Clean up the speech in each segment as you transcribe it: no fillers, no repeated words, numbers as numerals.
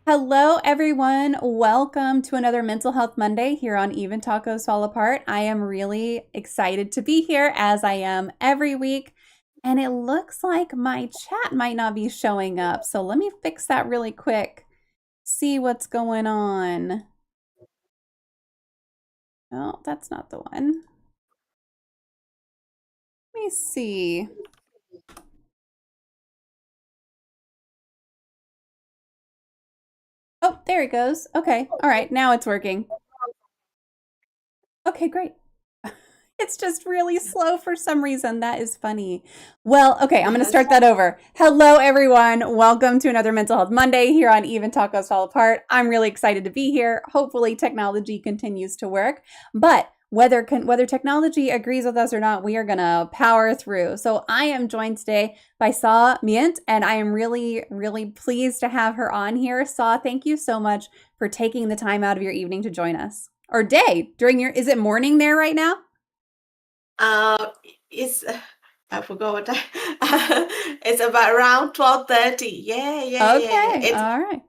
Hello, everyone. Welcome to another Mental Health Monday here on Even Tacos Fall Apart. I am really excited to be here as I am every week. And it looks like my chat might not be showing up. So let me fix that really quick. See what's going on. Oh, that's not the one. Let me see. Oh, there it goes. Okay. All right. Now it's working. Okay, great. It's just really slow for some reason. That is funny. Well, okay, I'm going to start that over. Hello, everyone. Welcome to another Mental Health Monday here on Even Tacos Fall Apart. I'm really excited to be here. Hopefully, technology continues to work. But whether technology agrees with us or not, we are going to power through. So I am joined today by Myint, and I am really, really pleased to have her on here. Thank you so much for taking the time out of your evening to join us. Or day, is it morning there right now? Uh, it's I forgot what time. It's about around 12:30. Yeah. Okay, It's all right.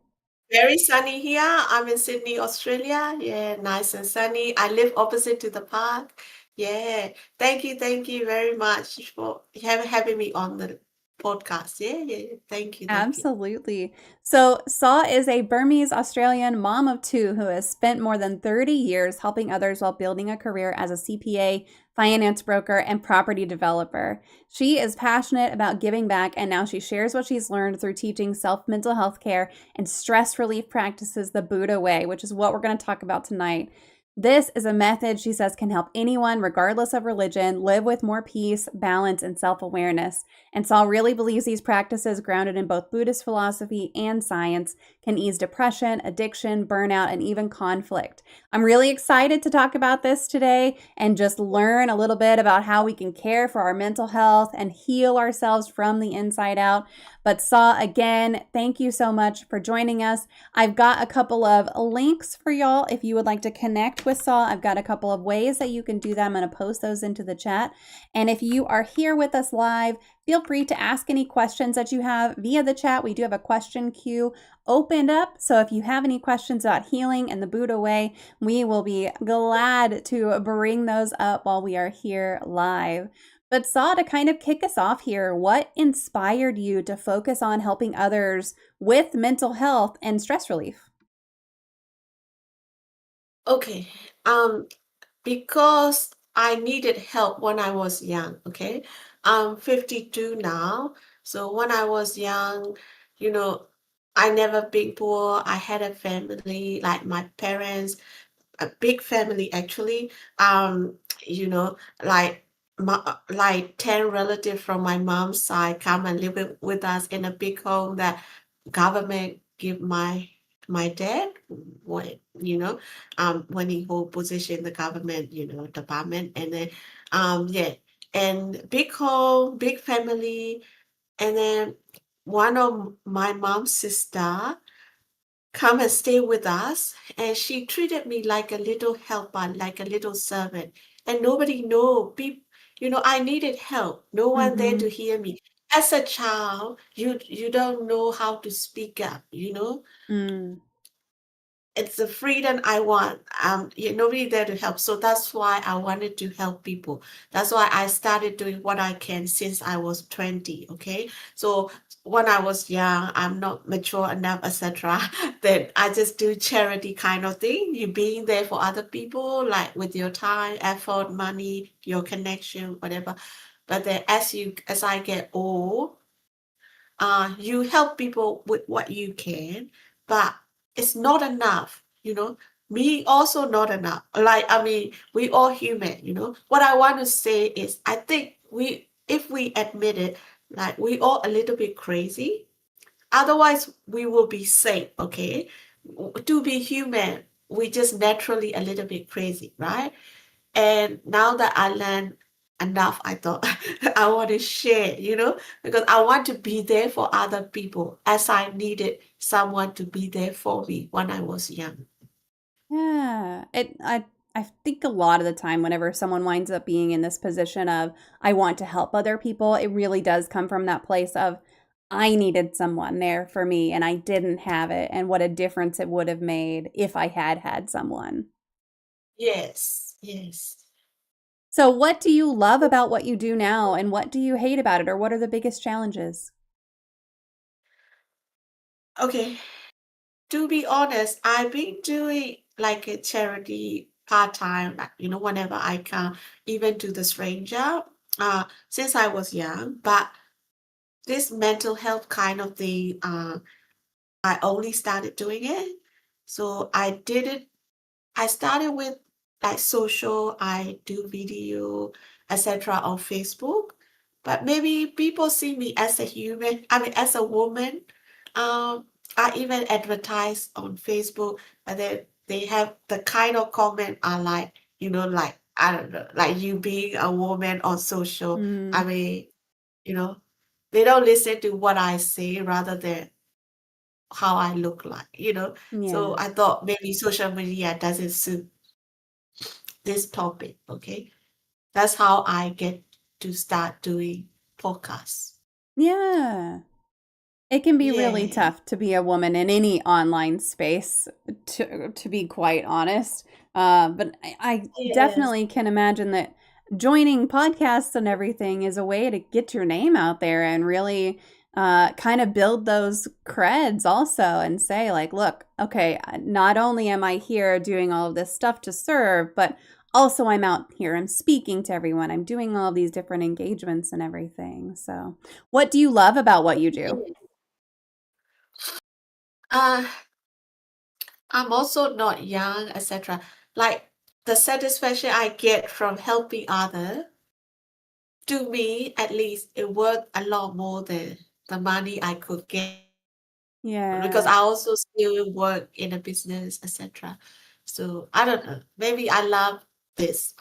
very sunny here. I'm in Sydney, Australia. Yeah, nice and sunny. I live opposite to the park. Yeah. Thank you very much for having me on the podcast. Yeah. Thank you. Absolutely. So, Saw is a Burmese Australian mom of two who has spent more than 30 years helping others while building a career as a CPA, finance broker, and property developer. She is passionate about giving back, and now she shares what she's learned through teaching self mental health care and stress relief practices the Buddha way, which is what we're going to talk about tonight. This is a method she says can help anyone, regardless of religion, live with more peace, balance, and self awareness. And Saul really believes these practices, grounded in both Buddhist philosophy and science, can ease depression, addiction, burnout, and even conflict. I'm really excited to talk about this today and just learn a little bit about how we can care for our mental health and heal ourselves from the inside out. But Saw, again, thank you so much for joining us. I've got a couple of links for y'all if you would like to connect with Saw. I've got a couple of ways that you can do that. I'm going to post those into the chat. And if you are here with us live, feel free to ask any questions that you have via the chat. We do have a question queue opened up. So if you have any questions about healing and the Buddha way, we will be glad to bring those up while we are here live. But Saw, to kind of kick us off here, what inspired you to focus on helping others with mental health and stress relief? Okay. Because I needed help when I was young, okay? I'm 52 now. So when I was young, you know, I never been poor. I had a family, like my parents, a big family actually. You know, like like 10 relatives from my mom's side come and live with us in a big home that government give my dad when when he hold position in the government, department. And then yeah, and big home, big family. And then one of my mom's sister come and stay with us, and she treated me like a little helper, like a little servant. And nobody know people, I needed help, no one there Mm-hmm. to hear me. As a child, you don't know how to speak up. Mm. It's the freedom I want. Nobody there to help. So that's why I wanted to help people. That's why I started doing what I can since I was 20. Okay. So when I was young, I'm not mature enough, etc. Then I just do charity kind of thing. You being there for other people, like with your time, effort, money, your connection, whatever. But then as I get old, you help people with what you can, but it's not enough. Me also not enough. Like, I mean, we all human. What I want to say is, I think if we admit it, like we all a little bit crazy. Otherwise, we will be safe, okay? To be human, we just naturally a little bit crazy, right? And now that I learned enough, I thought I want to share, because I want to be there for other people as I needed someone to be there for me when I was young. Yeah. I think a lot of the time whenever someone winds up being in this position of I want to help other people, it really does come from that place of I needed someone there for me and I didn't have it, and what a difference it would have made if I had had someone. Yes, yes. So, what do you love about what you do now, and what do you hate about it, or what are the biggest challenges? Okay. To be honest, I've been doing like a charity part-time, like, whenever I can, even to the stranger, since I was young. But this mental health kind of thing, I only started doing it. So I started with like social, I do video, etc. on Facebook, but maybe people see me as a human, I mean, as a woman. Um, I even advertise on Facebook, and then they have the kind of comment I like, like, I don't know, like you being a woman on social. I Mm, mean, you know, they don't listen to what I say rather than how I look like. So yeah. I thought maybe social media doesn't suit this topic, okay? That's how I get to start doing podcasts. Yeah. It can be really Yeah. tough to be a woman in any online space, to be quite honest. But I Yes. definitely can imagine that joining podcasts and everything is a way to get your name out there and really kind of build those creds also and say, like, look, okay, not only am I here doing all of this stuff to serve, but also I'm out here, I'm speaking to everyone, I'm doing all of these different engagements and everything. So, what do you love about what you do? Uh, I'm also not young, etc. Like the satisfaction I get from helping other, to me at least, it worth a lot more than the money I could get because Yeah. I also still work in a business, etc. So I don't know. Maybe I love this.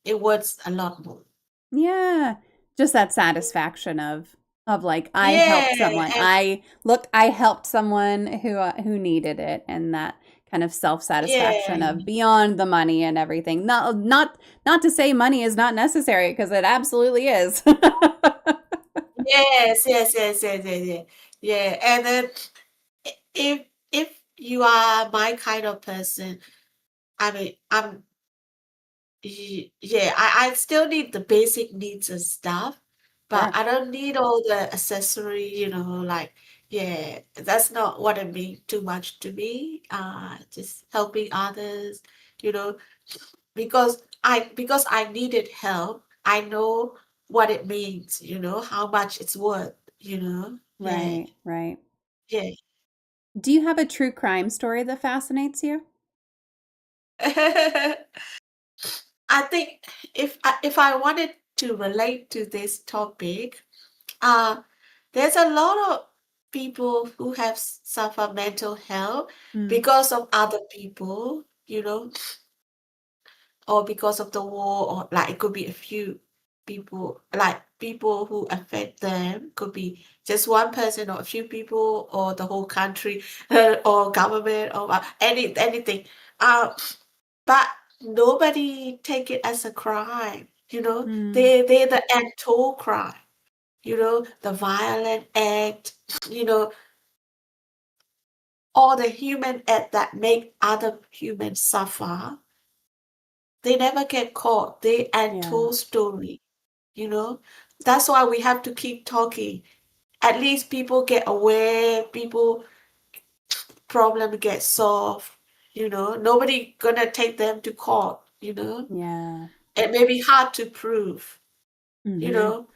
It worth a lot more. Yeah. Just that satisfaction of like I Yeah, helped someone. and I helped someone who needed it, and that kind of self-satisfaction yeah, of beyond the money and everything. Not to say money is not necessary, because it absolutely is. yes, yes, yes, yes, yes, yeah, yeah. And then if you are my kind of person, I mean, yeah, I still need the basic needs and stuff, but Sure. I don't need all the accessory, like, yeah, that's not what it means too much to me. Just helping others, you know, because I needed help. I know what it means, how much it's worth. Yeah, Right, right. yeah. Do you have a true crime story that fascinates you? I think if I wanted to relate to this topic, uh, there's a lot of people who have suffered mental health Mm. because of other people, or because of the war, or like it could be a few people, like people who affect them, could be just one person or a few people or the whole country, or government, or anything. Uh, but nobody take it as a crime. Mm. They're the untold crime. The violent act. You know, all the human act that make other humans suffer. They never get caught. They Yeah. untold story. You know, that's why we have to keep talking. At least people get aware. People problem get solved. Nobody gonna take them to court. Yeah. It may be hard to prove. You Mhm. know,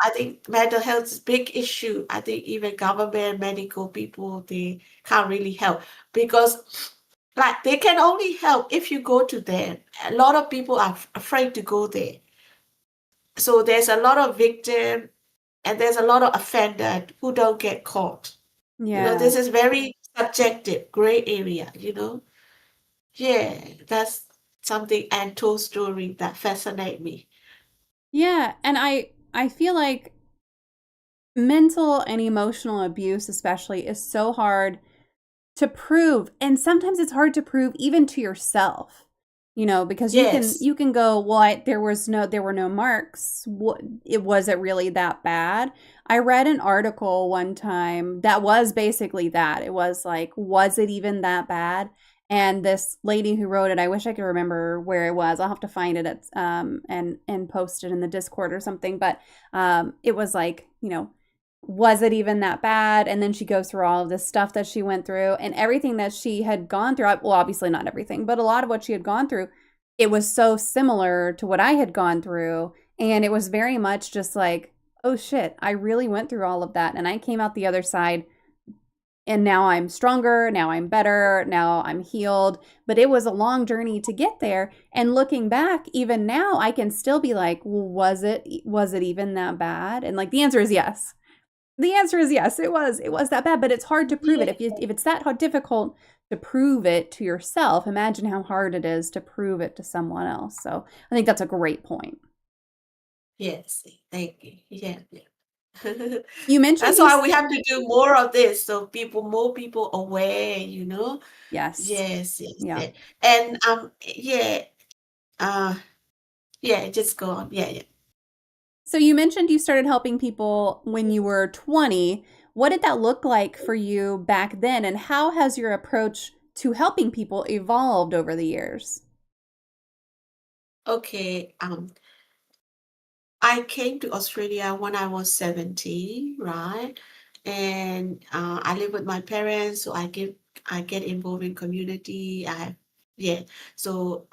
I think mental health is a big issue. I think even government, medical people, they can't really help because, like, they can only help if you go to them. A lot of people are afraid to go there. So there's a lot of victim and there's a lot of offender who don't get caught. Yeah. This is very subjective, gray area. Yeah, that's something untold story that fascinate me. Yeah, and I feel like mental and emotional abuse especially is so hard to prove, and sometimes it's hard to prove even to yourself. because Yes. you can go, well, there were no marks. What, it was it really that bad? I read an article one time that was basically that. It was like, was it even that bad? And this lady who wrote it, I wish I could remember where it was. I'll have to find it at, and post it in the Discord or something. But it was like, was it even that bad? And then she goes through all of this stuff that she went through and everything that she had gone through. Well, obviously not everything, but a lot of what she had gone through, it was so similar to what I had gone through. And it was very much just like, oh shit, I really went through all of that. And I came out the other side and now I'm stronger, now I'm better, now I'm healed. But it was a long journey to get there. And looking back, even now, I can still be like, well, was it even that bad? And like the answer is yes. The answer is yes, it was that bad, but it's hard to prove it. Yeah. If it's that difficult to prove it to yourself, imagine how hard it is to prove it to someone else. So I think that's a great point. Yes. Thank you. Yeah. Yeah. You mentioned That's you, why we have to do more of this so more people aware. yes, Yes, yes, yeah. yeah. And yeah, uh yeah, just go on. Yeah, yeah. So you mentioned you started helping people when you were 20. What did that look like for you back then, and how has your approach to helping people evolved over the years? Okay. I came to Australia when I was 17, right? And I live with my parents, so I get involved in community. Yeah. So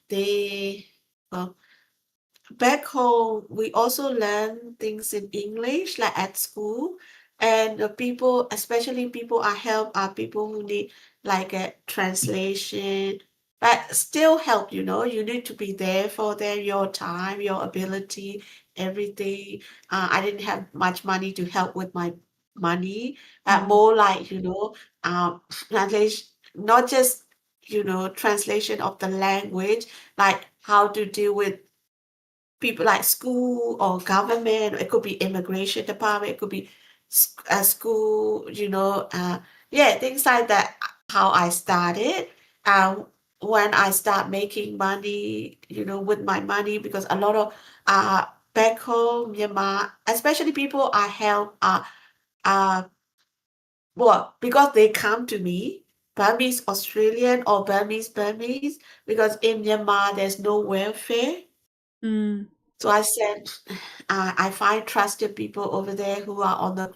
they well back home, we also learn things in English, like at school. And the people, especially people I help, are people who need like a translation, but still help, you need to be there for them, your time, your ability, everything. I didn't have much money to help with my money, Mm, more like, translation, not just, translation of the language, like how to deal with people like school or government. It could be immigration department. It could be school. Yeah, things like that. How I started. Um, when I start making money, with my money, because a lot of back home, Myanmar, especially people I help uh well, because they come to me, Burmese Australian or Burmese, because in Myanmar there's no welfare. mm, So I said, I find trusted people over there who are on the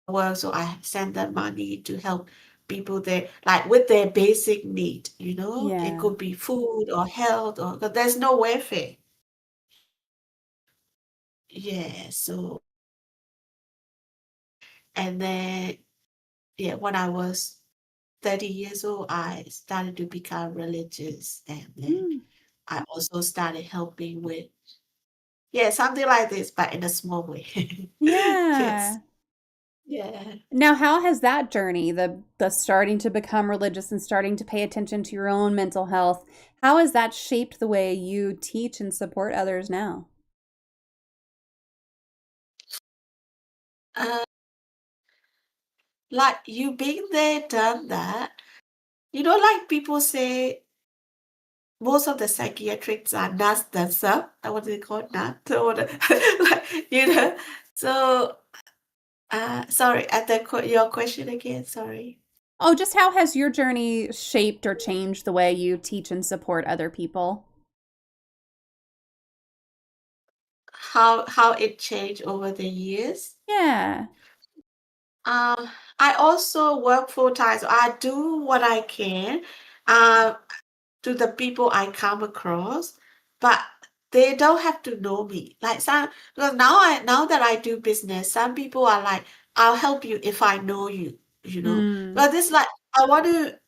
work. So I send them money to help people there, like with their basic need. It yeah. could be food or health, or but there's no welfare. Yeah. So and then yeah, when I was 30 years old, I started to become religious, and then Mm, I also started helping with yeah something like this, but in a small way. Yes. yeah. Yeah. Now, how has that journey, the starting to become religious and starting to pay attention to your own mental health, how has that shaped the way you teach and support others now? Uh, like you been there, done that. Like people say, most of the psychiatrists are nuts themselves. What do they call it? Nuts or like, So, sorry, your question again. Sorry. Oh, just how has your journey shaped or changed the way you teach and support other people? How it changed over the years? Yeah. I also work full time, so I do what I can. Uh, to the people I come across, but they don't have to know me. Like some because now that I do business, some people are like, I'll help you if I know you. Mm. But this like I want to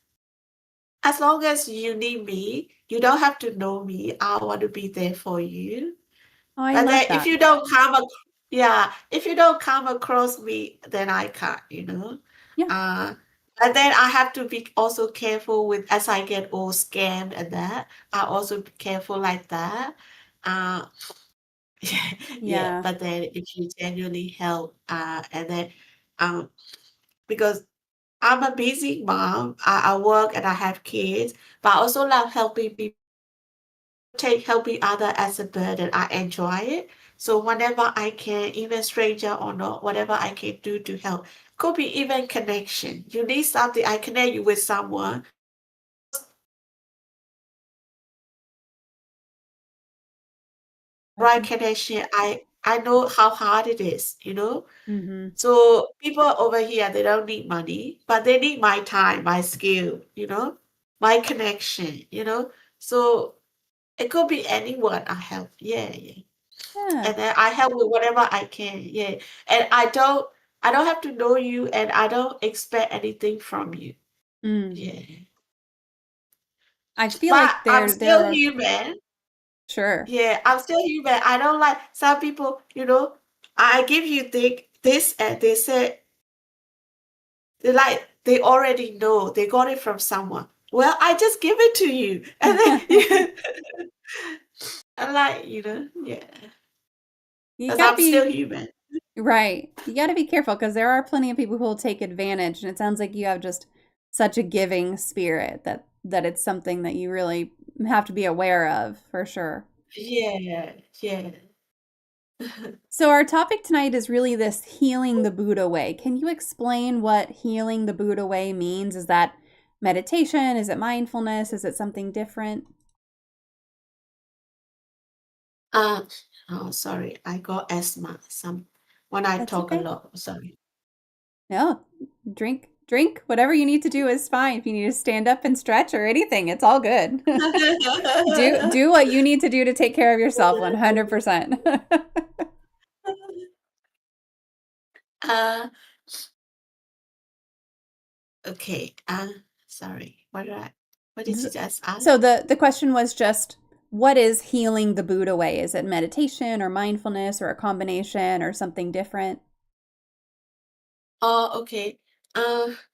as long as you need me, you don't have to know me. I want to be there for you. Oh, I But love then if that. you don't come yeah, if you don't come across me, then I can't. Yeah. Uh, and then I have to be also careful with as I get all scammed and that. I also be careful like that. Uh, yeah, Yeah. but then if you genuinely help, and then um, because I'm a busy mom. I work and I have kids, but I also love helping people, take helping other as a burden. I enjoy it. So whenever I can, even stranger or not, whatever I can do to help. Could be even connection. You need something, I connect you with someone. Right connection. I know how hard it is, you know? Mm-hmm. So people over here, they don't need money, but they need my time, my skill, my connection, So it could be anyone I help. Yeah, yeah. Yeah. And then I help with whatever I can. Yeah. And I don't have to know you and I don't expect anything from you. Mm. Yeah. I feel But like I'm there still are human. sure. Yeah, I'm still human. I don't like some people, I give you this and they say they already know they got it from someone. Well, I just give it to you. And then I'm like, yeah, You because gotta I'm still be human. right. You gotta be careful because there are plenty of people who will take advantage, and it sounds like you have just such a giving spirit that it's something that you really have to be aware of for sure. Yeah, yeah. So our topic tonight is really this healing the Buddha way. Can you explain what healing the Buddha way means? Is that meditation? Is it mindfulness? Is it something different? Uh, oh, sorry, I got asthma. When I That's talk a okay. lot, sorry. No, drink. Whatever you need to do is fine. If you need to stand up and stretch or anything, it's all good. Do what you need to do to take care of yourself 100%. Uh, okay. Sorry. What did you just ask? So the question was just what is healing the Buddha way? Is it meditation or mindfulness or a combination or something different? Oh, okay.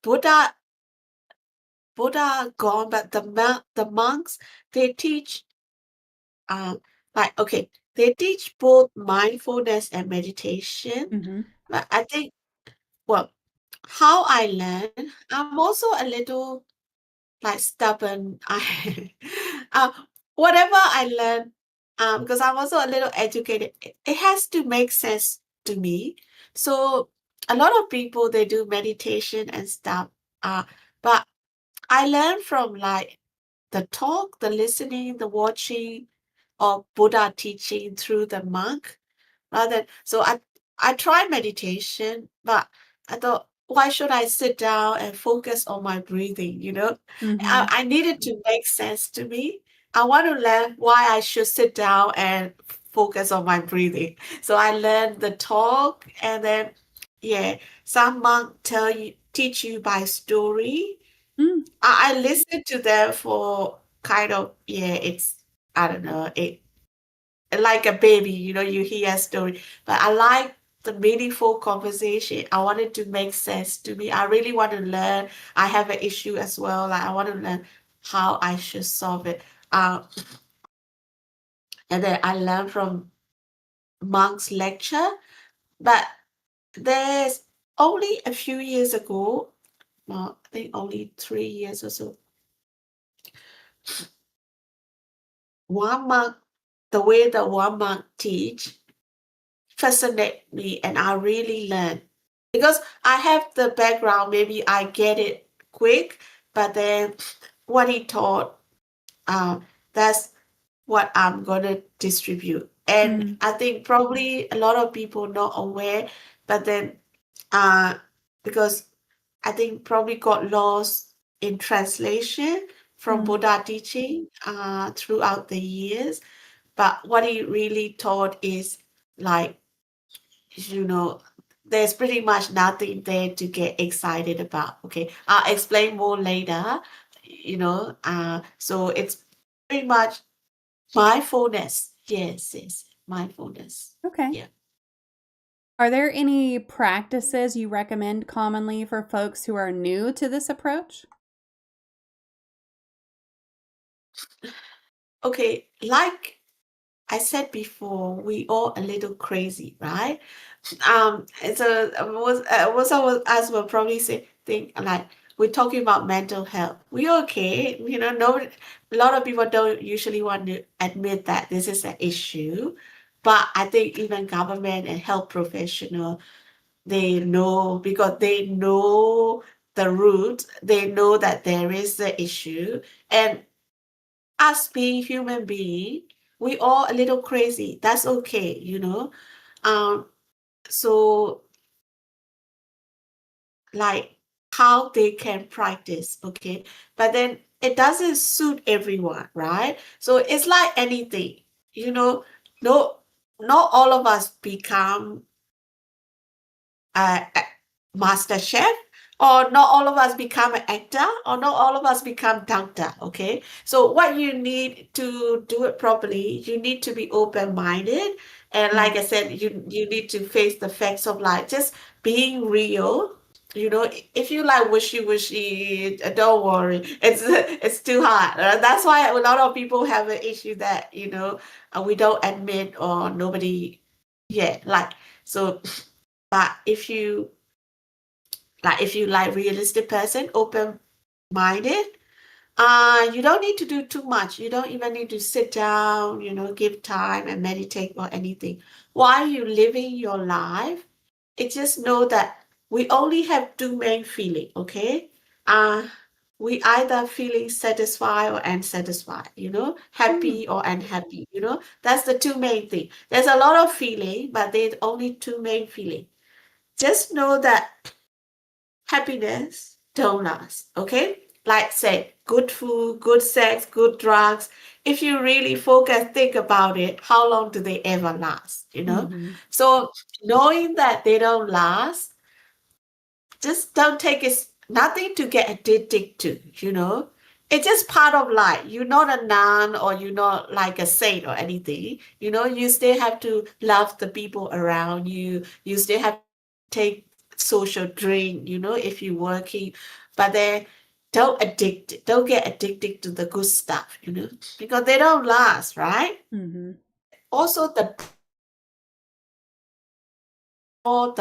Buddha gone, but the monks, they teach, okay, they teach both mindfulness and meditation. Hmm. But I think, well, how I learn, I'm also a little like stubborn. I uh, whatever I learn, because I'm also a little educated, it has to make sense to me. So a lot of people they do meditation and stuff, but I learn from like the talk, the listening, the watching of Buddha teaching through the monk rather so I tried meditation, but I thought, why should I sit down and focus on my breathing? Hmm. I needed to make sense to me. I want to learn why I should sit down and focus on my breathing. So I learned the talk, and then yeah, some monk teach you by story. Mm, I listened to them for kind of yeah, it's I don't know, it like a baby, you hear a story. But I like the meaningful conversation. I want it to make sense to me. I really want to learn. I have an issue as well. Like I want to learn how I should solve it. Uh, and then I learn from Monk's lecture. But there's only a few years ago, well, I think only 3 years or so, one monk, the way the one monk teach fascinate me and I really learn because I have the background, maybe I get it quick, but then what he taught, that's what I'm gonna distribute. And mm, I think probably a lot of people not aware, but then uh, because I think probably got lost in translation from mm, Buddha teaching throughout the years. But what he really taught is like you know, there's pretty much nothing there to get excited about. Okay, I'll explain more later. So it's pretty much mindfulness. Yes, yes, mindfulness. okay. Yeah. Are there any practices you recommend commonly for folks who are new to this approach? Okay, like I said before, we all a little crazy, right? And so most of us will probably say think like we're talking about mental health. We're okay. No, a lot of people don't usually want to admit that this is an issue. But I think even government and health professional, they know because they know the root. They know that there is the issue. And us being human being, we all a little crazy. That's okay. Um, so like how they can practice, okay? But then it doesn't suit everyone, right? So it's like anything, you know, no, not all of us become a master chef, or not all of us become an actor, or not all of us become doctor, okay? So what you need to do it properly, you need to be open-minded. And like I said, you need to face the facts of life, just being real. If you like wishy-wishy, don't worry. It's too hard. That's why a lot of people have an issue that, we don't admit, or nobody, yeah, like, so. But if you like realistic person, open minded, you don't need to do too much. You don't even need to sit down, give time and meditate or anything. While you living your life, it just know that we only have two main feeling, okay? Uh we either feeling satisfied or unsatisfied, Mm-hmm. happy or unhappy, That's the two main thing. There's a lot of feeling, but there's only two main feeling. Just know that happiness don't last, okay? Like say, good food, good sex, good drugs. If you really focus, think about it, how long do they ever last? Mm-hmm. So knowing that they don't last, just don't take it, nothing to get addicted to. It's just part of life. You're not a nun, or you're not like a saint or anything. You still have to love the people around you. You still have to take social drink, if you're working. But then don't get addicted to the good stuff, because they don't last, right? Mm-hmm. Also the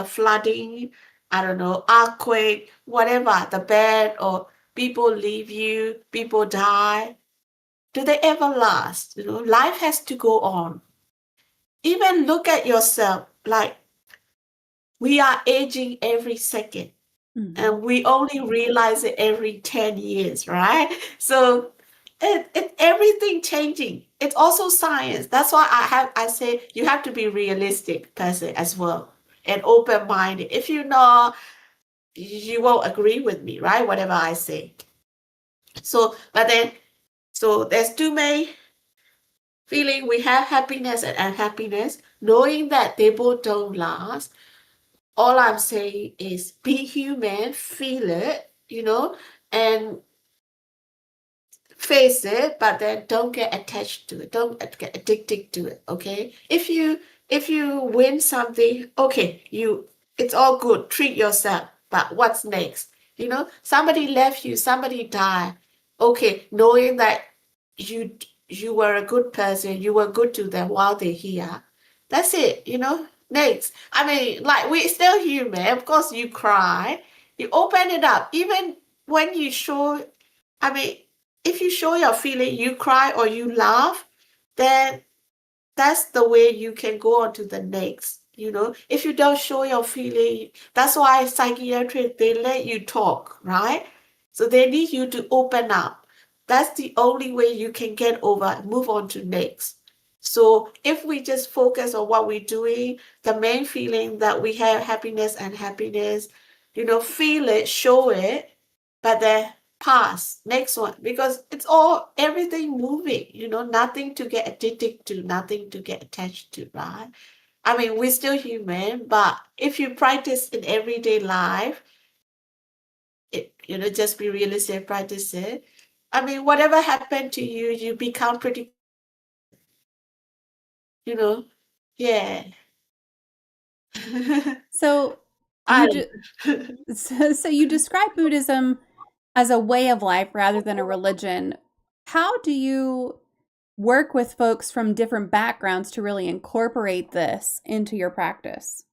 flooding, I don't know, earthquake, whatever, the bad, or people leave you, people die. Do they ever last? Life has to go on. Even look at yourself, like we are aging every second, Mm-hmm. and we only realize it every 10 years, right? So it everything changing. It's also science. That's why I say you have to be realistic person as well, and open-minded. If you know, you won't agree with me, right? Whatever I say. So there's two main feeling. We have happiness and unhappiness. Knowing that they both don't last, all I'm saying is be human, feel it, and face it, but then don't get attached to it. Don't get addicted to it. Okay. If you win something, okay, it's all good. Treat yourself. But what's next? Somebody left you, somebody died. Okay, knowing that you you were a good person, you were good to them while they're here. That's it. Next. I mean, like we're still human. Of course you cry. You open it up. Even when you show, I mean, if you show your feeling, you cry or you laugh, then that's the way you can go on to the next. If you don't show your feeling, that's why psychiatrists, they let you talk, right? So they need you to open up. That's the only way you can get over, move on to next. So if we just focus on what we're doing, the main feeling that we have, happiness and happiness, feel it, show it, but then pass next one, because it's all everything moving, nothing to get addicted to, nothing to get attached to, right? I mean, we're still human, but if you practice in everyday life, just be realistic, practice it. I mean, whatever happened to you, you become pretty, you know yeah. So I you don't just so you describe Buddhism as a way of life rather than a religion. How do you work with folks from different backgrounds to really incorporate this into your practice?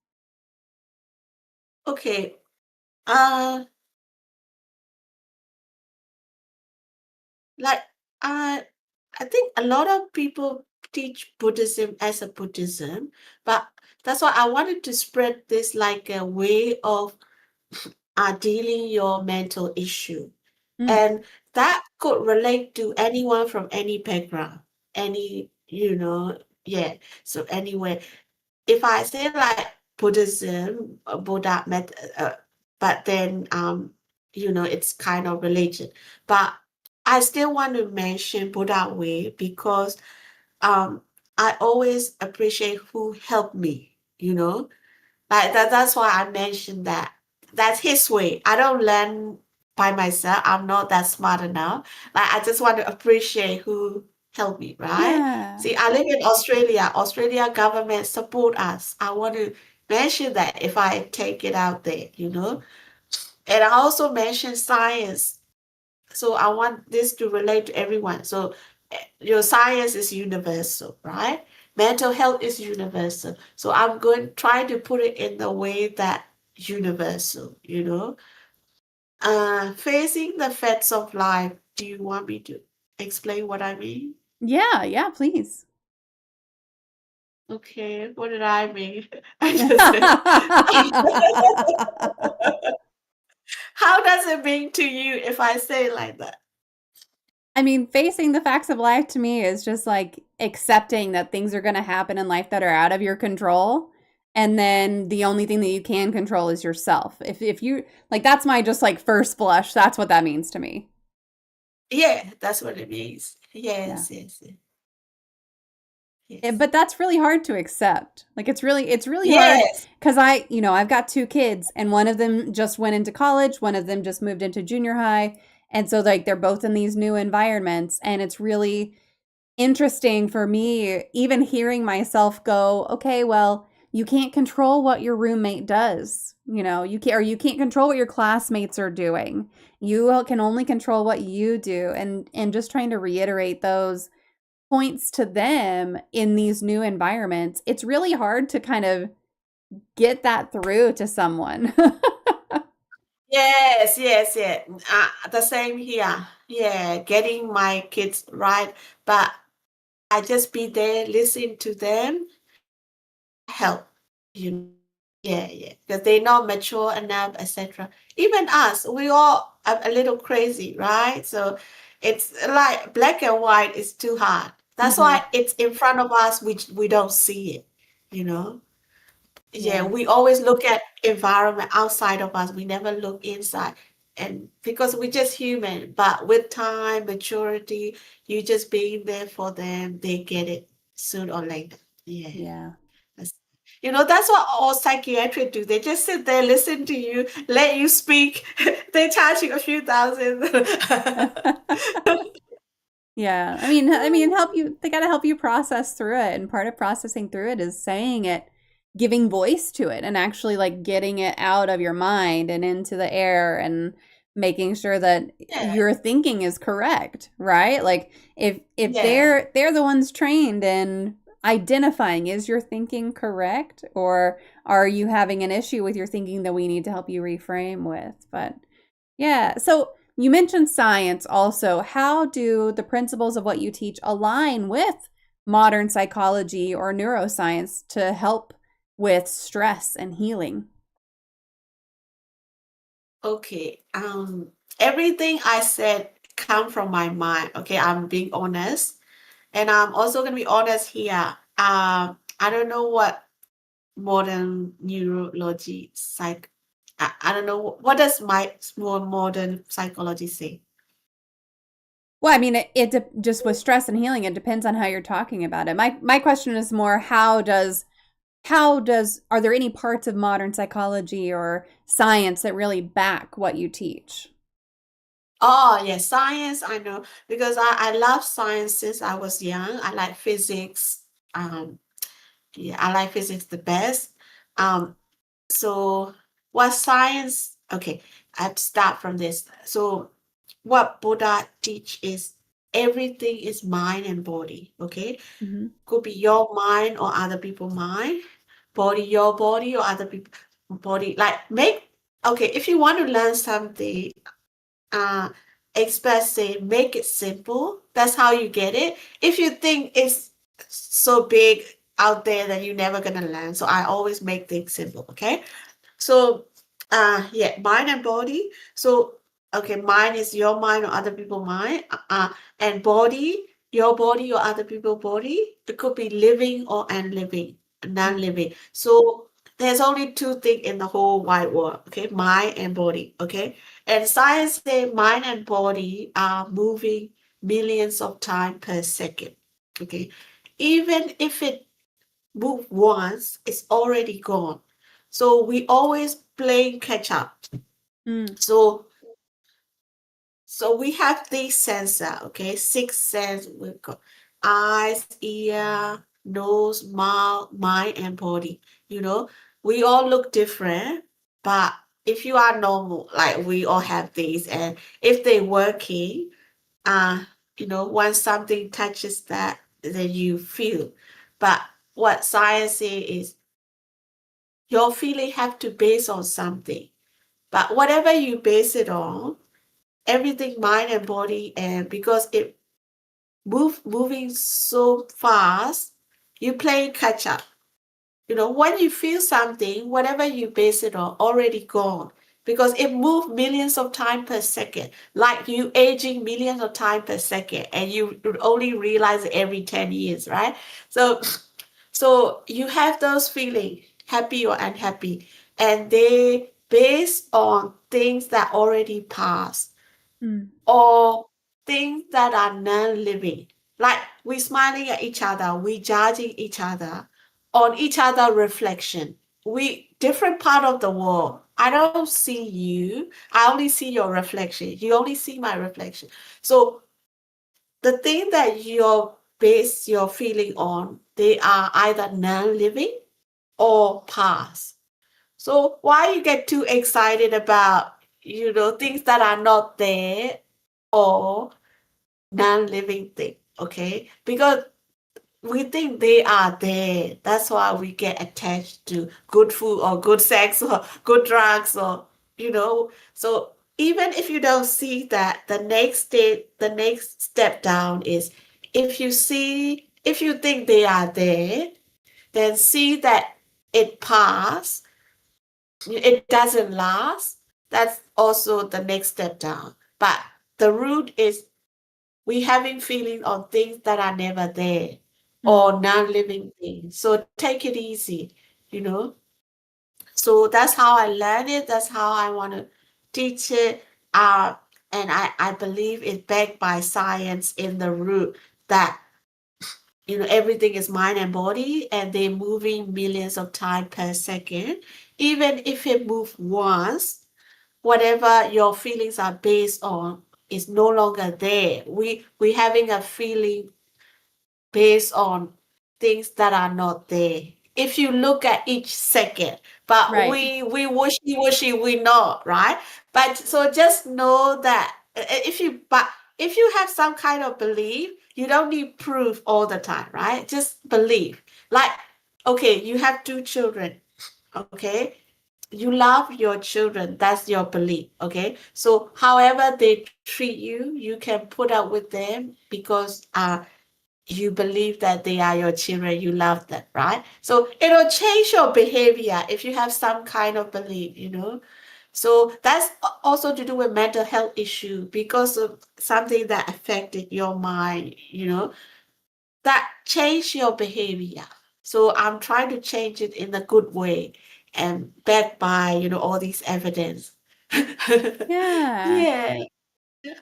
okay. uh like I think a lot of people teach Buddhism as a Buddhism, but that's why I wanted to spread this like a way of dealing your mental issue. Mm. And that could relate to anyone from any background, any, yeah. So anyway, if I say like Buddhism, Buddha but then it's kind of religion. But I still want to mention Buddha way because um I always appreciate who helped me, like that's why I mentioned that. That's his way. I don't learn by myself. I'm not that smart enough. Like I just want to appreciate who helped me, right? Yeah. See, I live in Australia. Australia government support us. I want to mention that if I take it out there. And I also mentioned science. So I want this to relate to everyone. So your science is universal, right? Mental health is universal. So I'm going to try to put it in the way that universal. Facing the facts of life. Do you want me to explain what I mean? Yeah, yeah, please. Okay, what did I mean? I just said, how does it mean to you if I say it like that? I mean, facing the facts of life to me is just like accepting that things are going to happen in life that are out of your control. And then the only thing that you can control is yourself. If you like, that's my just like first blush. That's what that means to me. Yeah, that's what it means. Yeah. Yes, yes, yes. It, Yes. but that's really hard to accept. Like it's really hard Yes. because I've got two kids and one of them just went into college, one of them just moved into junior high. And so like they're both in these new environments and it's really interesting for me even hearing myself go, okay, well, you can't control what your roommate does. You can't control what your classmates are doing. You can only control what you do and just trying to reiterate those points to them in these new environments. It's really hard to kind of get that through to someone. Yes, yes, yeah. The same here. Yeah, getting my kids right, but I just be there, listen to them, help. You know. Yeah, yeah, because they're not mature enough, etc. Even us, we all are a little crazy, right? So it's like black and white is too hard. That's Hmm. why it's in front of us, which we don't see it, you know. Yeah, Yeah. we always look at environment outside of us. We never look inside. And because we're just human, but with time, maturity, you just being there for them, they get it soon or later. Yeah. Yeah. That's, that's what all psychiatrists do. They just sit there, listen to you, let you speak. They charge you a few thousand. Yeah. I mean, they got to help you process through it. And part of processing through it is saying it, giving voice to it, and actually like getting it out of your mind and into the air and making sure that Yeah, your thinking is correct, right? Like if yeah. they're the ones trained in identifying, is your thinking correct, or are you having an issue with your thinking that we need to help you reframe with? But yeah. So you mentioned science also. How do the principles of what you teach align with modern psychology or neuroscience to help with stress and healing? Okay. Everything I said come from my mind. Okay, I'm being honest. And I'm also gonna be honest here. I don't know what modern neurology I don't know what does my more modern psychology say. Well, I mean, just with stress and healing, it depends on how you're talking about it. My question is more, how does are there any parts of modern psychology or science that really back what you teach? Oh yes, science, I know because I love science since I was young. I like physics. Um, yeah, I like physics the best. Um, so what science, okay, I have to start from this. So what Buddha teach is everything is mind and body, okay? Hmm. Could be your mind or other people's mind, body, your body or other people body. Like make, okay, if you want to learn something, uh, express it, make it simple. That's how you get it. If you think it's so big out there, then you're never gonna learn. So I always make things simple, okay? So, yeah, mind and body. So, okay, mind is your mind or other people's mind, and body, your body or other people's body. It could be living or unliving, Mm. non-living. So there's only two things in the whole wide world, okay? Mind and body, okay? And science say mind and body are moving millions of times per second, okay? Even if it move once, it's already gone. So we always playing catch up. Mm. So we have these sensor, okay? Six sense. We've got eyes, ear, nose, mouth, mind, and body. You know, we all look different, but if you are normal, like we all have these, and if they working, uh, once something touches that, then you feel. But what science say is your feeling have to base on something. But whatever you base it on, everything mind and body, and because it moving so fast, you play catch up. When you feel something, whatever you base it on, already gone. Because it moves millions of times per second, like you aging millions of times per second, and you only realize it every 10 years, right? So you have those feelings, happy or unhappy, and they based on things that already passed Mm. or things that are non-living. Like we smiling at each other, we judging each other on each other reflection. We different part of the world. I don't see you. I only see your reflection. You only see my reflection. So the thing that you're base your feeling on, they are either non-living or past. So why you get too excited about, things that are not there or non-living thing, okay? Because we think they are there. That's why we get attached to good food or good sex or good drugs or, so even if you don't see that, the next step down is if you think they are there, then see that it passed, it doesn't last. That's also the next step down. But the root is we having feeling on things that are never there Mm. or non-living things. So take it easy, you know. So that's how I learn it. That's how I want to teach it. Uh, and I believe it's backed by science in the root that everything is mind and body and they're moving millions of times per second. Even if it moves once, whatever your feelings are based on is no longer there. We having a feeling based on things that are not there. If you look at each second, but Right. we wishy we not, right? But so just know that if you have some kind of belief, you don't need proof all the time, right? Just believe. Like, okay, you have two children, okay? You love your children, that's your belief, okay? So however they treat you, you can put up with them because you believe that they are your children, you love them, right? So it'll change your behavior if you have some kind of belief. So that's also to do with mental health issue because of something that affected your mind, that changed your behavior. So I'm trying to change it in a good way and backed by, all these evidence. Yeah. Yeah.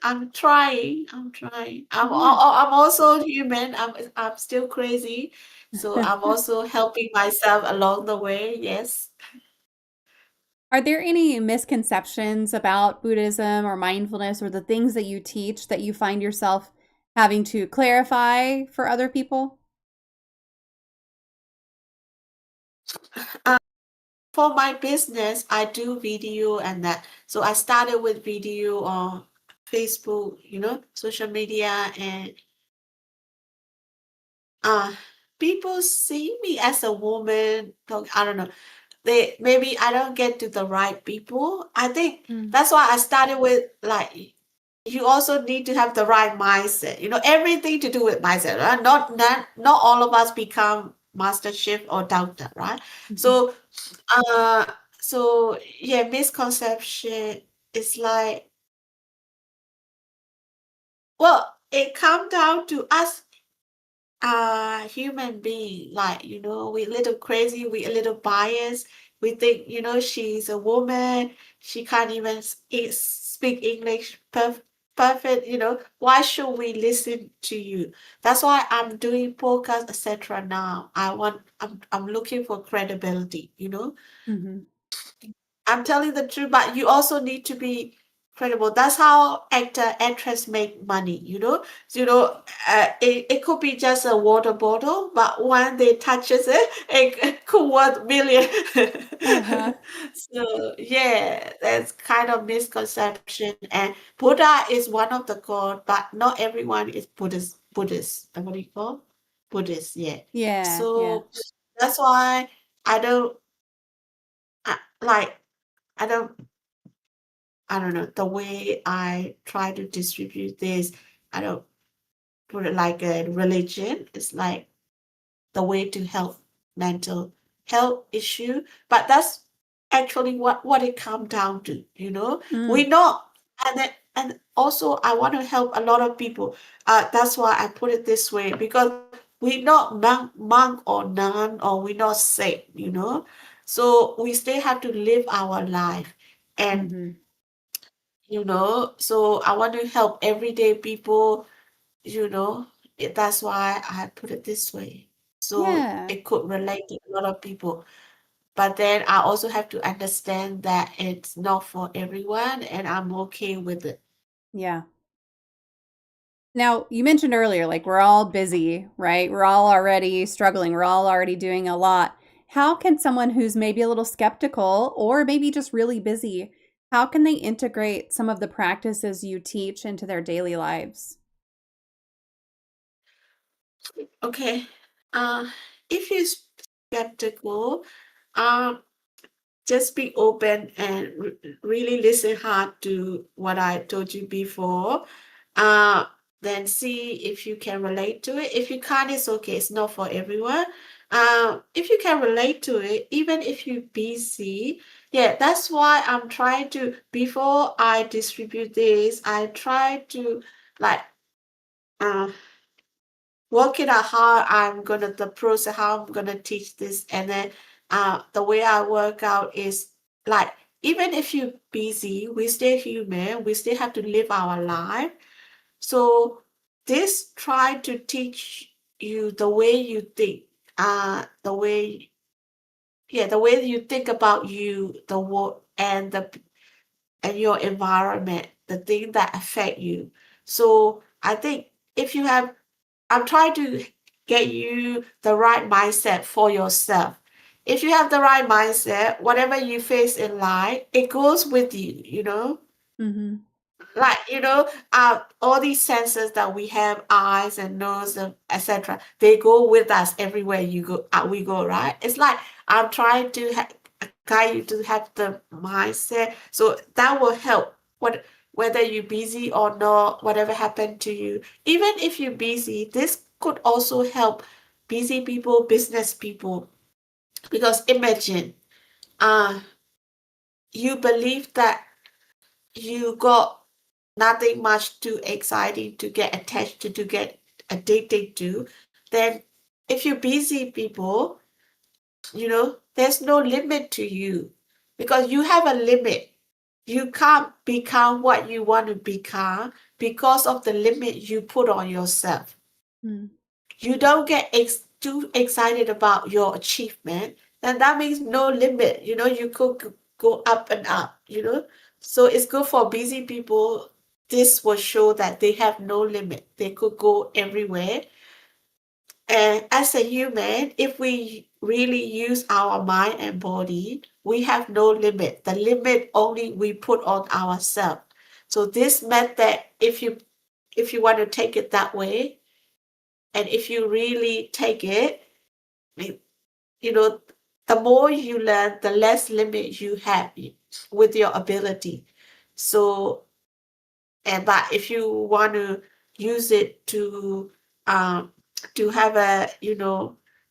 I'm trying. I'm trying. Yeah. I'm also human. I'm still crazy. So I'm also helping myself along the way. Yes. Are there any misconceptions about Buddhism or mindfulness or the things that you teach that you find yourself having to clarify for other people? Uh, for my business, I do video and that. So I started with video on Facebook, social media, and uh people see me as a woman. I don't know. They maybe I don't get to the right people. I think Mm. that's why I started with like you also need to have the right mindset. Everything to do with mindset, right? Not all of us become master chef or doctor, right? Mhm. So, uh, so yeah, misconception is like, well, it comes down to us, human being. Like, we a little crazy, we a little biased. We think, she's a woman, she can't even speak English perfect. Why should we listen to you? That's why I'm doing podcast, etc. Now. I'm looking for credibility. Mhm. I'm telling the truth, but you also need to be credible. That's how actor, actress make money. It could be just a water bottle, but when they touches it, it could worth million. Uh-huh. So yeah, that's kind of misconception. And Buddha is one of the god, but not everyone is Buddhist. Buddhist. What do you call? Buddhist. Yeah. Yeah, yeah. So that's why I don't like. I don't I don't know, the way I try to distribute this, I don't put it like a religion. It's like the way to help mental health issue. But that's actually what it comes down to. Mm. We know, and also I want to help a lot of people. That's why I put it this way, because we're not monk or nun, or we're not saint. So we still have to live our life. And Mhm. so I want to help everyday people. you know that's why I put it this way, so Yeah. it could relate to a lot of people. But then I also have to understand that it's not for everyone, and I'm okay with it. Yeah. Now, you mentioned earlier, like we're all busy, right? We're all already struggling. We're all already doing a lot. How can someone who's maybe a little skeptical or maybe just really busy, how can they integrate some of the practices you teach into their daily lives? Okay. uh if you're skeptical, um just be open and really listen hard to what I told you before. Uh, then see if you can relate to it. If you can't, it's okay. It's not for everyone. If you can relate to it, even if you're busy, yeah, that's why I'm trying to, before I distribute this, I try to like uh, work it out how I'm gonna the process, how I'm gonna teach this. And then the way I work out is like, even if you're busy, we still human, we still have to live our life. So this try to teach you the way you think, the way, yeah, the way you think about you, the world, and your environment, the thing that affect you. So I think if you have I'm trying to get you the right mindset for yourself. If you have the right mindset, whatever you face in life, it goes with you. Mhm. Like, all these senses that we have, eyes and nose and etc., they go with us everywhere we go, right? It's like I'm trying to guide you to have the mindset, so that will help. Whether you're busy or not, whatever happened to you, even if you're busy, this could also help busy people, business people. Because imagine, uh you believe that you got nothing much too exciting to get attached to get addicted to. Then if you're busy people, there's no limit to you, because you have a limit. You can't become what you want to become because of the limit you put on yourself. Mm. You don't get too excited about your achievement, then that means no limit. You could go up and up. So it's good for busy people. This will show that they have no limit. They could go everywhere. And as a human, if we really use our mind and body, we have no limit. The limit only we put on ourselves. So this method, if you want to take it that way, and if you really take it, you know, the more you learn, the less limit you have with your ability. So but if you want to use it to have a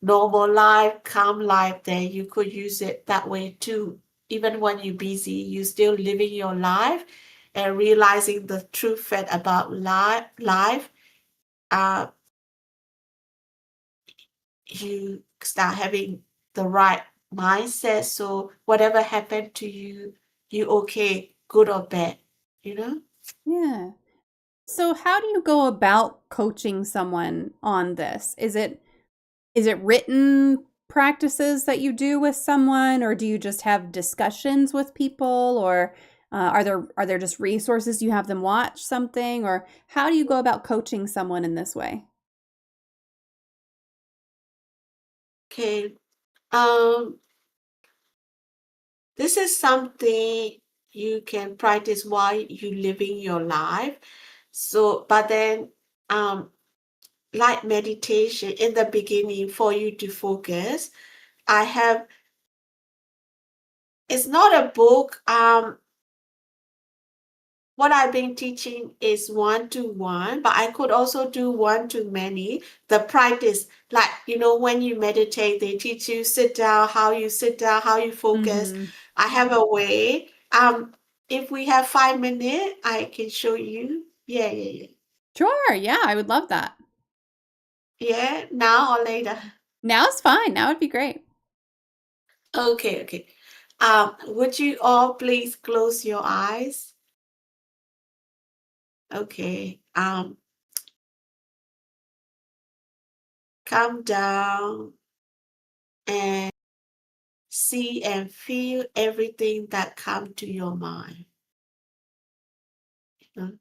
normal life, calm life, then you could use it that way too. Even when you're busy, you still living your life and realizing the true fact about life. Uh, you start having the right mindset. So whatever happened to you, you okay, good or bad, you know? Yeah. So how do you go about coaching someone on this? Is it written practices that you do with someone, or do you just have discussions with people, or are there just resources you have them watch something, or how do you go about coaching someone in this way? Okay. Um, this is something you can practice while you living your life. So, but then, um, like meditation in the beginning for you to focus, I have, it's not a book. What I've been teaching is one to one, but I could also do one to many. The practice, like, when you meditate, they teach you sit down, how you focus. Mm-hmm. I have a way. If we have 5 minutes, I can show you. Yeah, yeah, yeah. Sure. Yeah, I would love that. Yeah, now or later. Now it's fine. Now would be great. Okay, okay. Would you all please close your eyes? Okay. Calm down and see and feel everything that come to your mind. You know?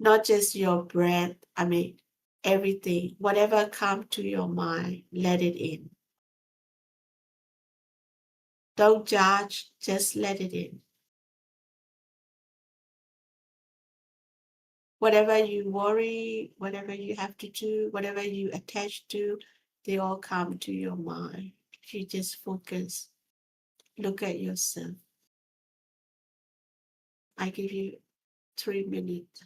Not just your breath, I mean everything. Whatever come to your mind, let it in. Don't judge, just let it in. Whatever you worry, whatever you have to do, whatever you attach to, they all come to your mind. If you just focus, look at yourself. I give you 3 minutes.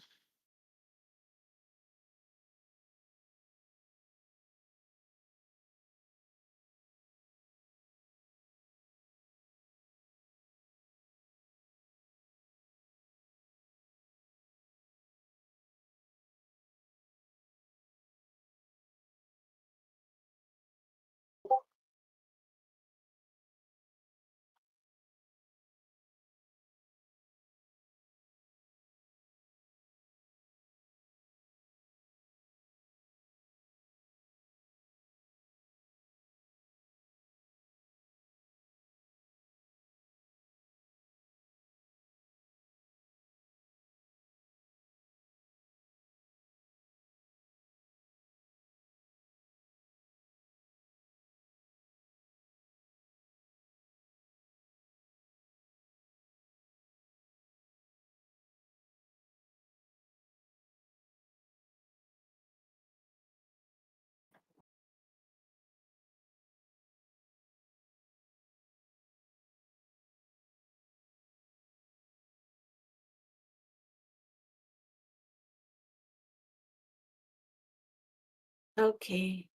Okay,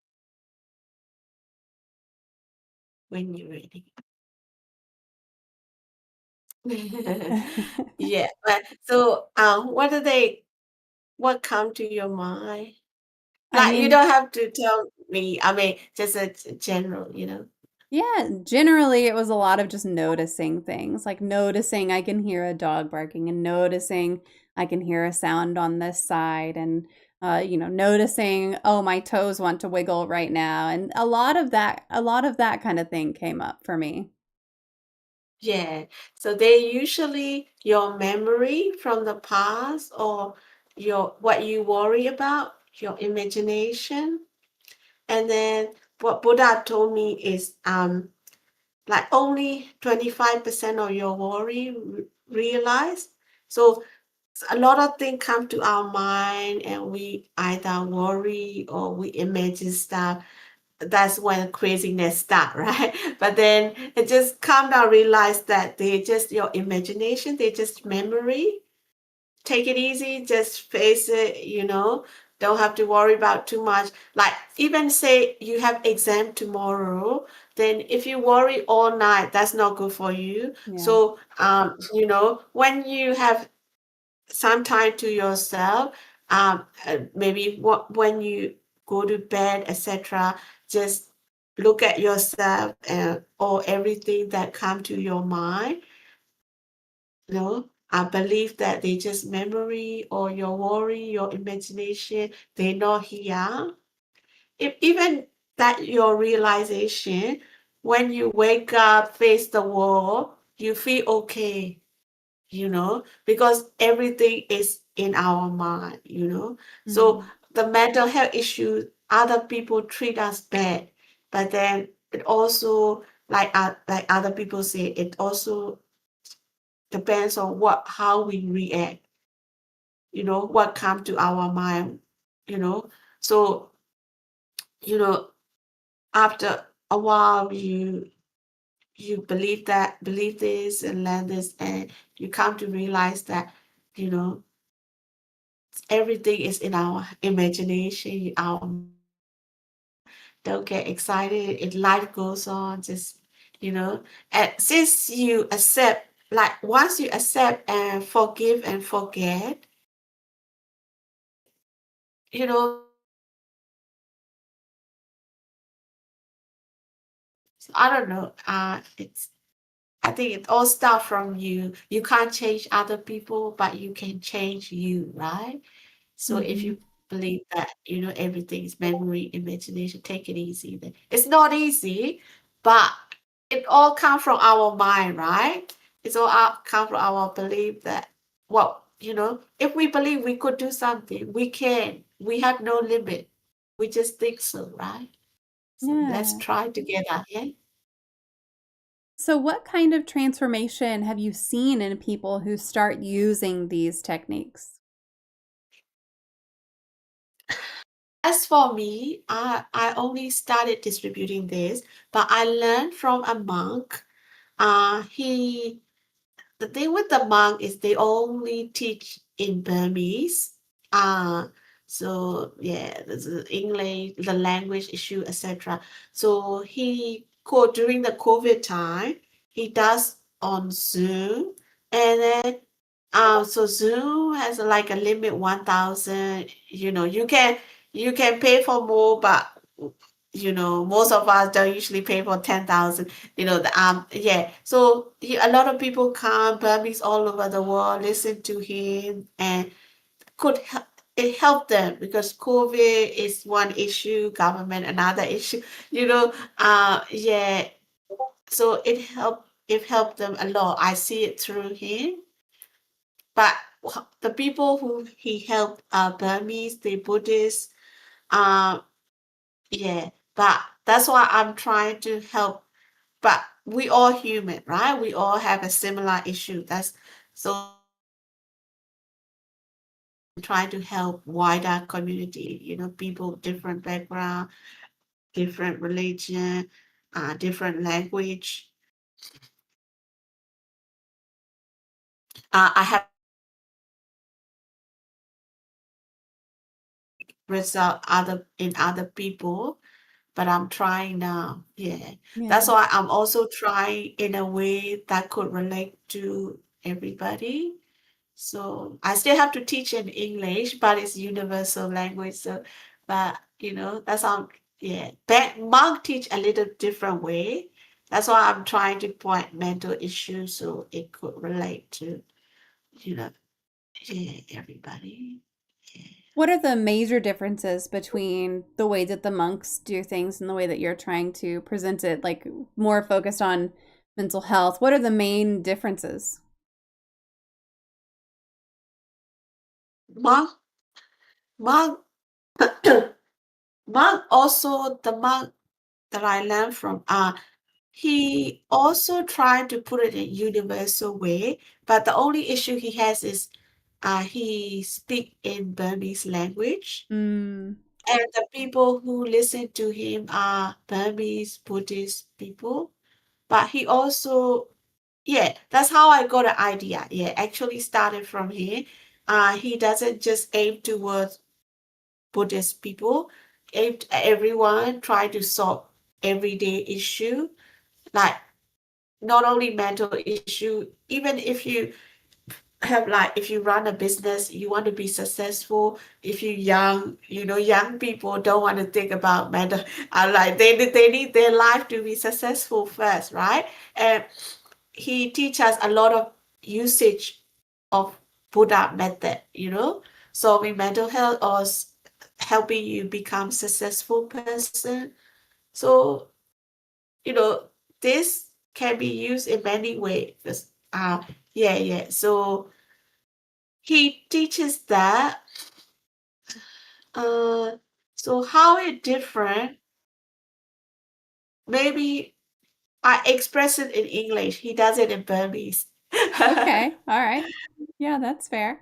when you're ready. Yeah, but so what come to your mind? I Like you mean, don't have to tell me. I mean, just a general. yeah, generally it was a lot of just noticing things, like noticing I can hear a dog barking and noticing I can hear a sound on this side and noticing, oh, my toes want to wiggle right now. And a lot of that kind of thing came up for me. Yeah. So they usually your memory from the past or your what you worry about, your imagination. And then what Buddha told me is like only 25% of your worry realize. So a lot of things come to our mind and we either worry or we imagine stuff. That's when craziness start, right? But then it just calm down, realize that they just your imagination, they just memory. take it easy, just face it, don't have to worry about too much. Like, even say you have exam tomorrow, then if you worry all night, that's not good for you. Yeah. So, when you have some time to yourself, maybe when you go to bed, etc., just look at yourself and or everything that come to your mind. I believe that they just memory or your worry, your imagination, they're not here. If even that your realization, when you wake up, face the wall, you feel okay, because everything is in our mind. So Mhm. the mental health issue, other people treat us bad, but then it also, like other people say, it also depends on how we react, what come to our mind, you know. So, you know, after a while you believe this and learn this, and you come to realize that, you know, everything is in our imagination, our don't get excited. If life goes on, just, and since you accept, like once you accept and forgive and forget, you know, I don't know. I think it all starts from you. You can't change other people, but you can change you, right? So if Mhm. you believe that, everything is memory, imagination, take it easy. Then it's not easy, but it all comes from our mind, right? It's all come from our belief that, well, if we believe we could do something, we can. We have no limit. We just think so, right? So let's Yeah. try together, yeah? So, what kind of transformation have you seen in people who start using these techniques? As for me, I only started distributing this, but I learned from a monk. He The thing with the monk is they only teach in Burmese. Uh, so yeah, the English, the language issue, etc. So during the COVID time, he does on Zoom, and then so Zoom has like a limit 1,000. You can pay for more, but most of us don't usually pay for 10,000. Yeah. So a lot of people come, Burmese all over the world, listen to him, and could help. It helped them because COVID is one issue, government another issue. Yeah. So it helped them a lot. I see it through him. But the people who he helped are Burmese, they Buddhists. Uh, yeah. But that's why I'm trying to help. But we all human, right? We all have a similar issue. That's so I'm trying to help wider community, people different background, different religion, different language. I have result other people, but I'm trying now. Yeah. That's Yeah. why I'm also trying in a way that could relate to everybody. So I still have to teach in English, but it's universal language. So, but that's how. Yeah, but monk teach a little different way. That's why I'm trying to point mental issues so it could relate to you know yeah, everybody. Yeah. What are the major differences between the way that the monks do things and the way that you're trying to present it, like more focused on mental health? What are the main differences? Monk, monk, monk. Also, the monk that I learned from, he also tried to put it in universal way, but the only issue he has is he speak in Burmese language, Mm, and the people who listen to him are Burmese Buddhist people. But he also, yeah, that's how I got the idea. Yeah, actually started from here. He doesn't just aim towards Buddhist people, aim everyone, try to solve everyday issue, like not only mental issue, even if you have like if you run a business, you want to be successful. If you're young, young people don't want to think about mental. Like they need their life to be successful first, right? And he teach us a lot of usage of Buddha method, solving mental health or helping you become successful person. So, you know, this can be used in many ways. Yeah. So he teaches that. Uh, so how it different? Maybe I express it in English. He does it in Burmese. Okay. All right. Yeah, that's fair.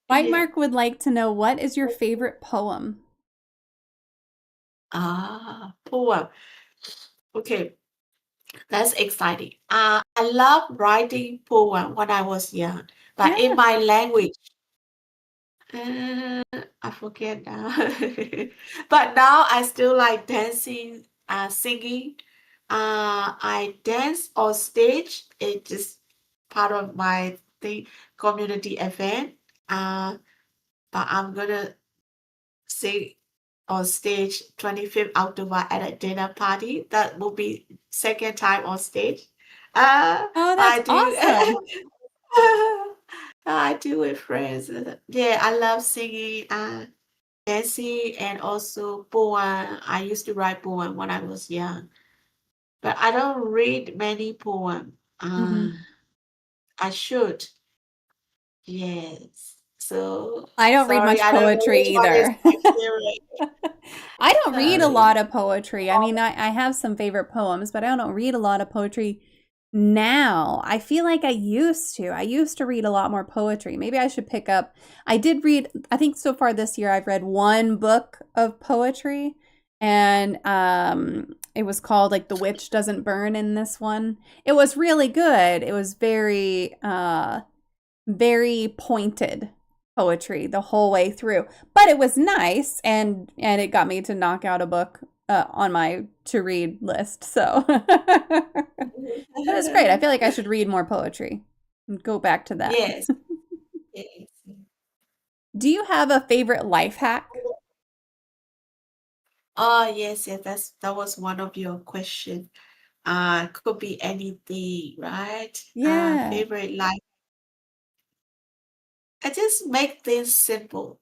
White Yeah. Mark would like to know, what is your favorite poem? Poem. Okay, that's exciting. I love writing poem when I was young, but in Yeah. my language. Uh, I forget now. But now I still like dancing, singing. I dance on stage. It's just part of my thing, community event. Uh, but I'm gonna sing on stage 25th October at a dinner party. That will be second time on stage. Oh, that's I do. awesome. I do with friends. Yeah, I love singing. Nancy and also poem. I used to write poem when I was young, but I don't read many poem. Hmm. I should. Yes. So I don't read sorry, much I don't know poetry which one is either. my favorite. I don't read a Sorry. lot of poetry. I mean, I have some favorite poems, but I don't read a lot of poetry now. I feel like I used to. I used to read a lot more poetry. Maybe I should pick up. I did read, I think so far this year, I've read one book of poetry, and it was called like The Witch Doesn't Burn in this one. It was really good. It was very pointed poetry the whole way through. But it was nice, and it got me to knock out a book on my to read list. So it was great. I feel like I should read more poetry and go back to that. Yes. Yes. Do you have a favorite life hack? Oh, yes. That was one of your questions. Could be anything, right? Yeah. Favorite life. I just make things simple.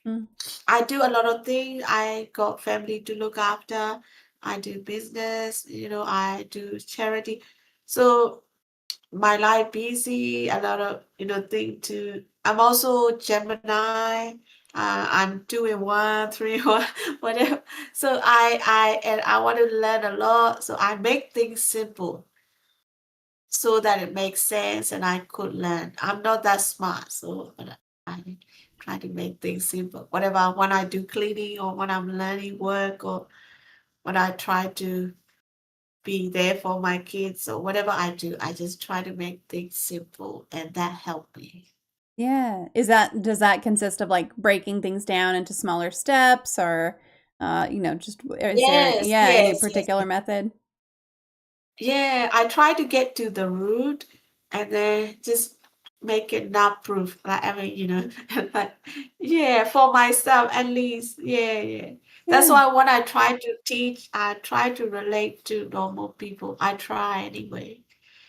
Mm. I do a lot of things. I got family to look after. I do business, I do charity. So my life busy, a lot of, thing to. I'm also Gemini. I'm 2 in 1, 3 in 1, whatever. So I want to learn a lot. So I make things simple so that it makes sense and I could learn. I'm not that smart, so but I try to make things simple. Whatever when I do cleaning or when I'm learning work or when I try to be there for my kids or whatever I do, I just try to make things simple and that helped me. Yeah. Does that consist of like breaking things down into smaller steps, or just is there, Yes, yeah, any yes, yes. particular method? Yeah, I try to get to the root and then just make it not proof. Like I mean, like yeah, for myself at least. Yeah. That's Yeah. why when I try to teach, I try to relate to normal people. I try anyway.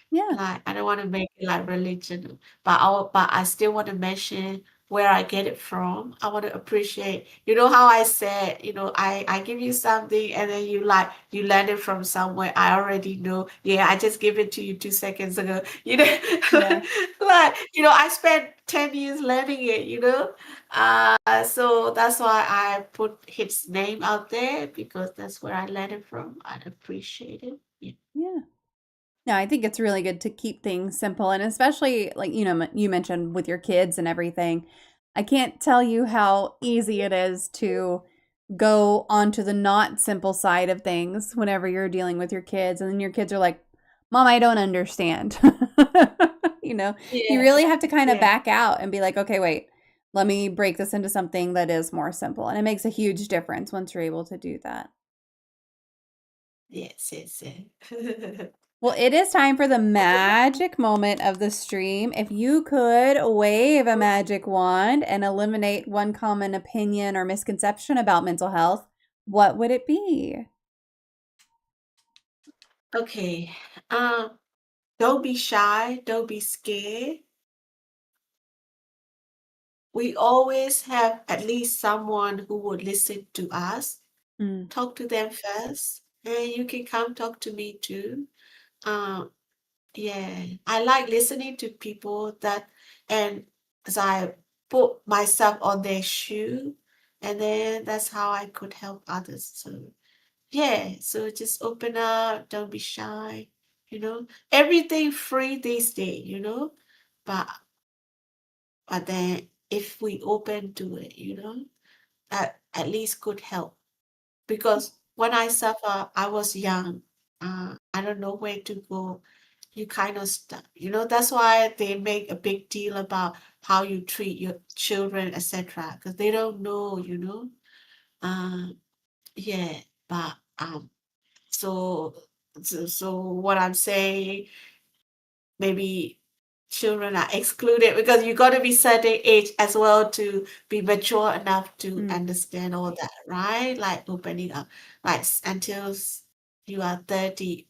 Yeah. Like I don't want to make it like religion, but I still want to mention where I get it from. I want to appreciate. You know how I said, I give you something and then you learn it from somewhere. I already know. Yeah, I just give it to you 2 seconds ago. Yeah. Like I spent 10 years learning it. So that's why I put his name out there because that's where I learned it from. I appreciate it. Yeah. Yeah. No, I think it's really good to keep things simple, and especially like, you mentioned with your kids and everything. I can't tell you how easy it is to go onto the not simple side of things whenever you're dealing with your kids, and then your kids are like, "Mom, I don't understand." You know, you Yeah, really have to kind of yeah, back out and be like, okay, wait, let me break this into something that is more simple. And it makes a huge difference once you're able to do that. yes, yes, yeah. Well, it is time for the magic moment of the stream. If you could wave a magic wand and eliminate one common opinion or misconception about mental health, what would it be? Okay. Um, don't be shy, don't be scared. We always have at least someone who would listen to us. Mm, Talk to them first, and you can come talk to me too. Um, yeah, I like listening to people that, and as I put myself on their shoe, and then that's how I could help others. So yeah, so just open up, don't be shy, you know. Everything free these days, you know. But then if we open to it, you know, that at least could help. Because when I suffer, I was young. I don't know where to go. You kind of stuck. You know, that's why they make a big deal about how you treat your children, etc. Because they don't know, you know. Um, yeah, but so so what I'm saying, maybe children are excluded because you got to be certain age as well to be mature enough to mm, understand all that, right? Like opening up, like until you are 30,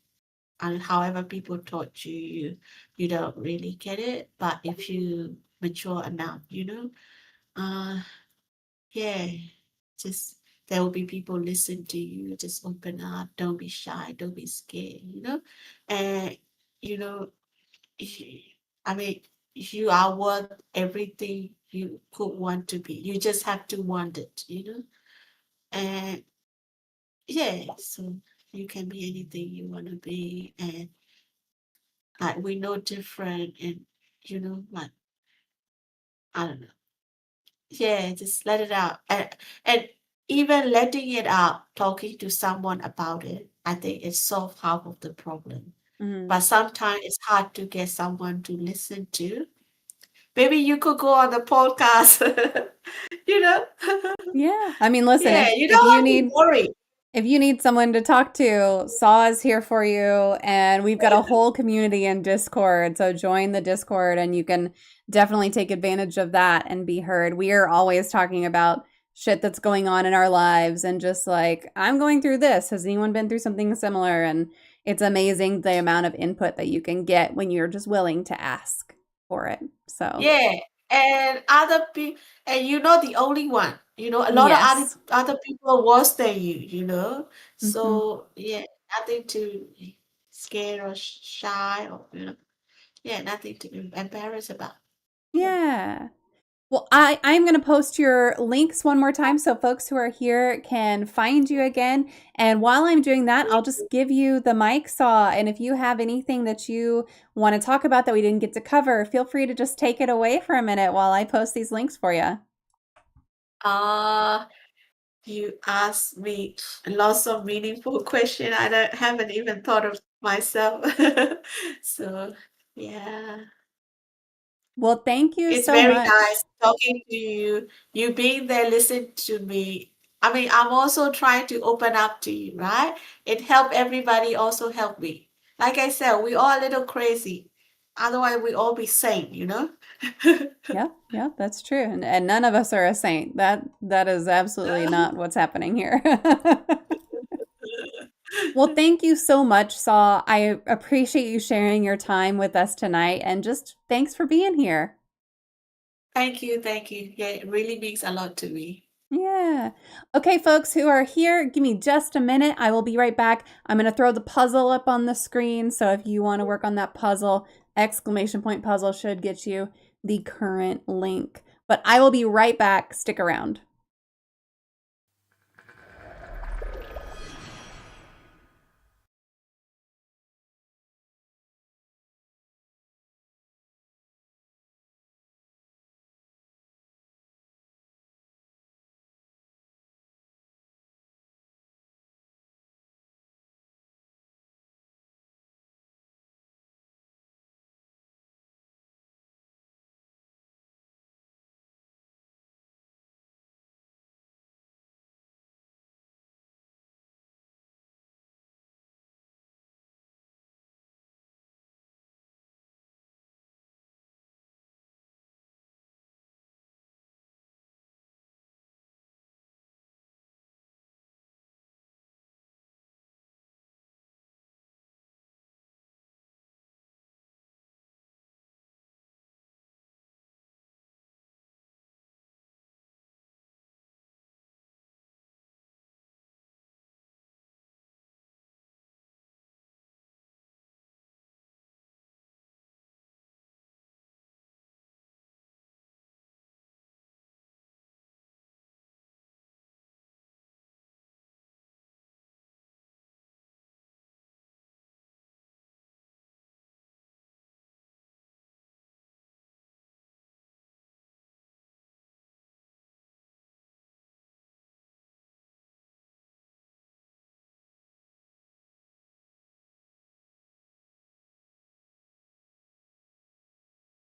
and however people taught you, you don't really get it. But if you mature enough, you know, uh, yeah, just there will be people listen to you. Just open up. Don't be shy. Don't be scared. You know, and you know, if you, I mean, if you are worth everything you could want to be, you just have to want it. You know, and yeah, so you can be anything you want to be, and like we know different, and you know, like I don't know. Yeah, just let it out. And even letting it out, talking to someone about it, I think it solves half of the problem. mm. But sometimes it's hard to get someone to listen to. Maybe you could go on the podcast, you know? Yeah. I mean, listen, Yeah, you if don't you have to need worry. if you need someone to talk to, Saw is here for you. And we've got a whole community in Discord. So join the Discord and you can definitely take advantage of that and be heard. We are always talking about shit that's going on in our lives and just like, I'm going through this. Has anyone been through something similar? And it's amazing the amount of input that you can get when you're just willing to ask for it. So, Yeah, and other people, and you're not the only one. You know, a lot of yes. other people are worse than you. You know, Hmm. so yeah, nothing to scare or shy or you know, yeah, nothing to be embarrassed about. Yeah. Yeah. Well, I'm going to post your links one more time so folks who are here can find you again. And while I'm doing that, I'll just give you the mic saw. And if you have anything that you want to talk about that we didn't get to cover, feel free to just take it away for a minute while I post these links for you. Uh, you asked me lots of meaningful question. Haven't even thought of myself. So yeah. Well, thank you It's so very much. nice talking to you. You being there, listen to me. I mean, I'm also trying to open up to you, right? It helped everybody also help me. Like I said, we all a little crazy. Otherwise, we all be sane, you know? Yeah, yeah, that's true. And none of us are a saint. That is absolutely not what's happening here. Well, thank you so much, Saw. I appreciate you sharing your time with us tonight and just thanks for being here. Thank you, thank you. Yeah, it really means a lot to me. Yeah. Okay, folks who are here, give me just a minute. I will be right back. I'm going to throw the puzzle up on the screen. So if you want to work on that puzzle, exclamation point puzzle should get you the current link. But I will be right back. Stick around.